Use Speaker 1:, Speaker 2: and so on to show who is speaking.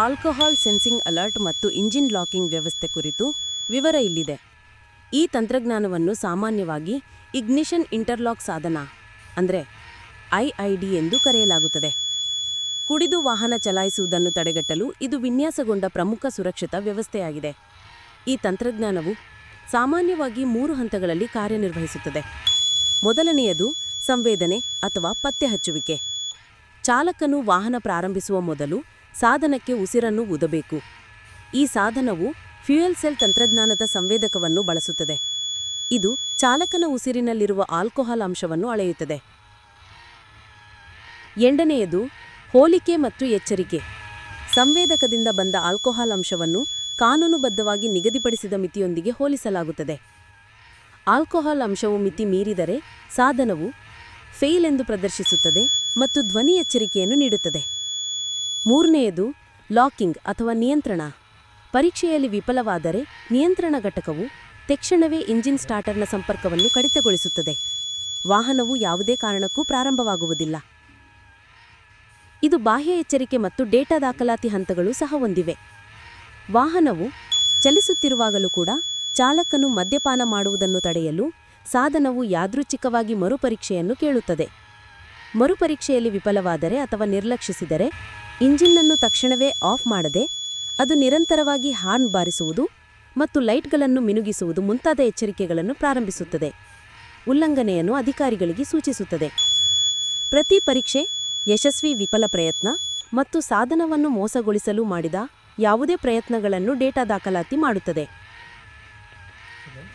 Speaker 1: Alcohol sensing alert ಮತ್ತು engine locking ವ್ಯವಸ್ಥೆ ಕುರಿತು ವಿವರ ಇಲ್ಲಿದೆ. ಈ ತಂತ್ರಜ್ಞಾನವನ್ನು ಸಾಮಾನ್ಯವಾಗಿ ಇಗ್ನಿಷನ್ ಇಂಟರ್ಲಾಕ್ ಸಾಧನ ಅಂದರೆ ಐಐಡಿ ಎಂದು ಕರೆಯಲಾಗುತ್ತದೆ. ಕುಡಿದು ವಾಹನ ಚಲಾಯಿಸುವುದನ್ನು ತಡೆಗಟ್ಟಲು ಇದು ವಿನ್ಯಾಸಗೊಂಡ ಪ್ರಮುಖ ಸುರಕ್ಷತಾ ವ್ಯವಸ್ಥೆಯಾಗಿದೆ. ಈ ತಂತ್ರಜ್ಞಾನವು ಸಾಮಾನ್ಯವಾಗಿ 3 ಹಂತಗಳಲ್ಲಿ ಕಾರ್ಯನಿರ್ವಹಿಸುತ್ತದೆ. ಮೊದಲನೆಯದು ಸಂವೇದನೆ ಅಥವಾ ಪತ್ತೆ ಹಚ್ಚುವಿಕೆ. ಚಾಲಕನು ವಾಹನ ಪ್ರಾರಂಭಿಸುವ ಮೊದಲು ಸಾಧನಕ್ಕೆ ಉಸಿರನ್ನು ಊದಬೇಕು. ಈ ಸಾಧನವು ಫ್ಯೂಯಲ್ ಸೆಲ್ ತಂತ್ರಜ್ಞಾನದ ಸಂವೇದಕವನ್ನು ಬಳಸುತ್ತದೆ. ಇದು ಚಾಲಕನ ಉಸಿರಿನಲ್ಲಿರುವ ಆಲ್ಕೋಹಾಲ್ ಅಂಶವನ್ನು ಅಳೆಯುತ್ತದೆ. ಎರಡನೆಯದು ಹೋಲಿಕೆ ಮತ್ತು ಎಚ್ಚರಿಕೆ. ಸಂವೇದಕದಿಂದ ಬಂದ ಆಲ್ಕೋಹಾಲ್ ಅಂಶವನ್ನು ಕಾನೂನುಬದ್ಧವಾಗಿ ನಿಗದಿಪಡಿಸಿದ ಮಿತಿಯೊಂದಿಗೆ ಹೋಲಿಸಲಾಗುತ್ತದೆ. ಆಲ್ಕೋಹಾಲ್ ಅಂಶವು ಮಿತಿ ಮೀರಿದರೆ ಸಾಧನವು ಫೇಲ್ ಎಂದು ಪ್ರದರ್ಶಿಸುತ್ತದೆ ಮತ್ತು ಧ್ವನಿ ಎಚ್ಚರಿಕೆಯನ್ನು ನೀಡುತ್ತದೆ. ಮೂರನೆಯದು ಲಾಕಿಂಗ್ ಅಥವಾ ನಿಯಂತ್ರಣ. ಪರೀಕ್ಷೆಯಲ್ಲಿ ವಿಫಲವಾದರೆ ನಿಯಂತ್ರಣ ಘಟಕವು ತಕ್ಷಣವೇ ಇಂಜಿನ್ ಸ್ಟಾರ್ಟರ್ನ ಸಂಪರ್ಕವನ್ನು ಕಡಿತಗೊಳಿಸುತ್ತದೆ. ವಾಹನವು ಯಾವುದೇ ಕಾರಣಕ್ಕೂ ಪ್ರಾರಂಭವಾಗುವುದಿಲ್ಲ. ಇದು ಬಾಹ್ಯ ಎಚ್ಚರಿಕೆ ಮತ್ತು ಡೇಟಾ ದಾಖಲಾತಿ ಹಂತಗಳು ಸಹ ಹೊಂದಿವೆ. ವಾಹನವು ಚಲಿಸುತ್ತಿರುವಾಗಲೂ ಕೂಡ ಚಾಲಕನು ಮದ್ಯಪಾನ ಮಾಡುವುದನ್ನು ತಡೆಯಲು ಸಾಧನವು ಯಾದೃಚ್ಛಿಕವಾಗಿ ಮರುಪರೀಕ್ಷೆಯನ್ನು ಕೇಳುತ್ತದೆ. ಮರುಪರೀಕ್ಷೆಯಲ್ಲಿ ವಿಫಲವಾದರೆ ಅಥವಾ ನಿರ್ಲಕ್ಷಿಸಿದರೆ ಇಂಜಿನ್ನನ್ನು ತಕ್ಷಣವೇ ಆಫ್ ಮಾಡದೆ ಅದು ನಿರಂತರವಾಗಿ ಹಾರ್ನ್ ಬಾರಿಸುವುದು ಮತ್ತು ಲೈಟ್ಗಳನ್ನು ಮಿನುಗಿಸುವುದು ಮುಂತಾದ ಎಚ್ಚರಿಕೆಗಳನ್ನು ಪ್ರಾರಂಭಿಸುತ್ತದೆ. ಉಲ್ಲಂಘನೆಯನ್ನು ಅಧಿಕಾರಿಗಳಿಗೆ ಸೂಚಿಸುತ್ತದೆ. ಪ್ರತಿ ಪರೀಕ್ಷೆ ಯಶಸ್ವಿ ವಿಫಲ ಪ್ರಯತ್ನ ಮತ್ತು ಸಾಧನವನ್ನು ಮೋಸಗೊಳಿಸಲು ಮಾಡಿದ ಯಾವುದೇ ಪ್ರಯತ್ನಗಳನ್ನು ಡೇಟಾ ದಾಖಲಾತಿ ಮಾಡುತ್ತದೆ.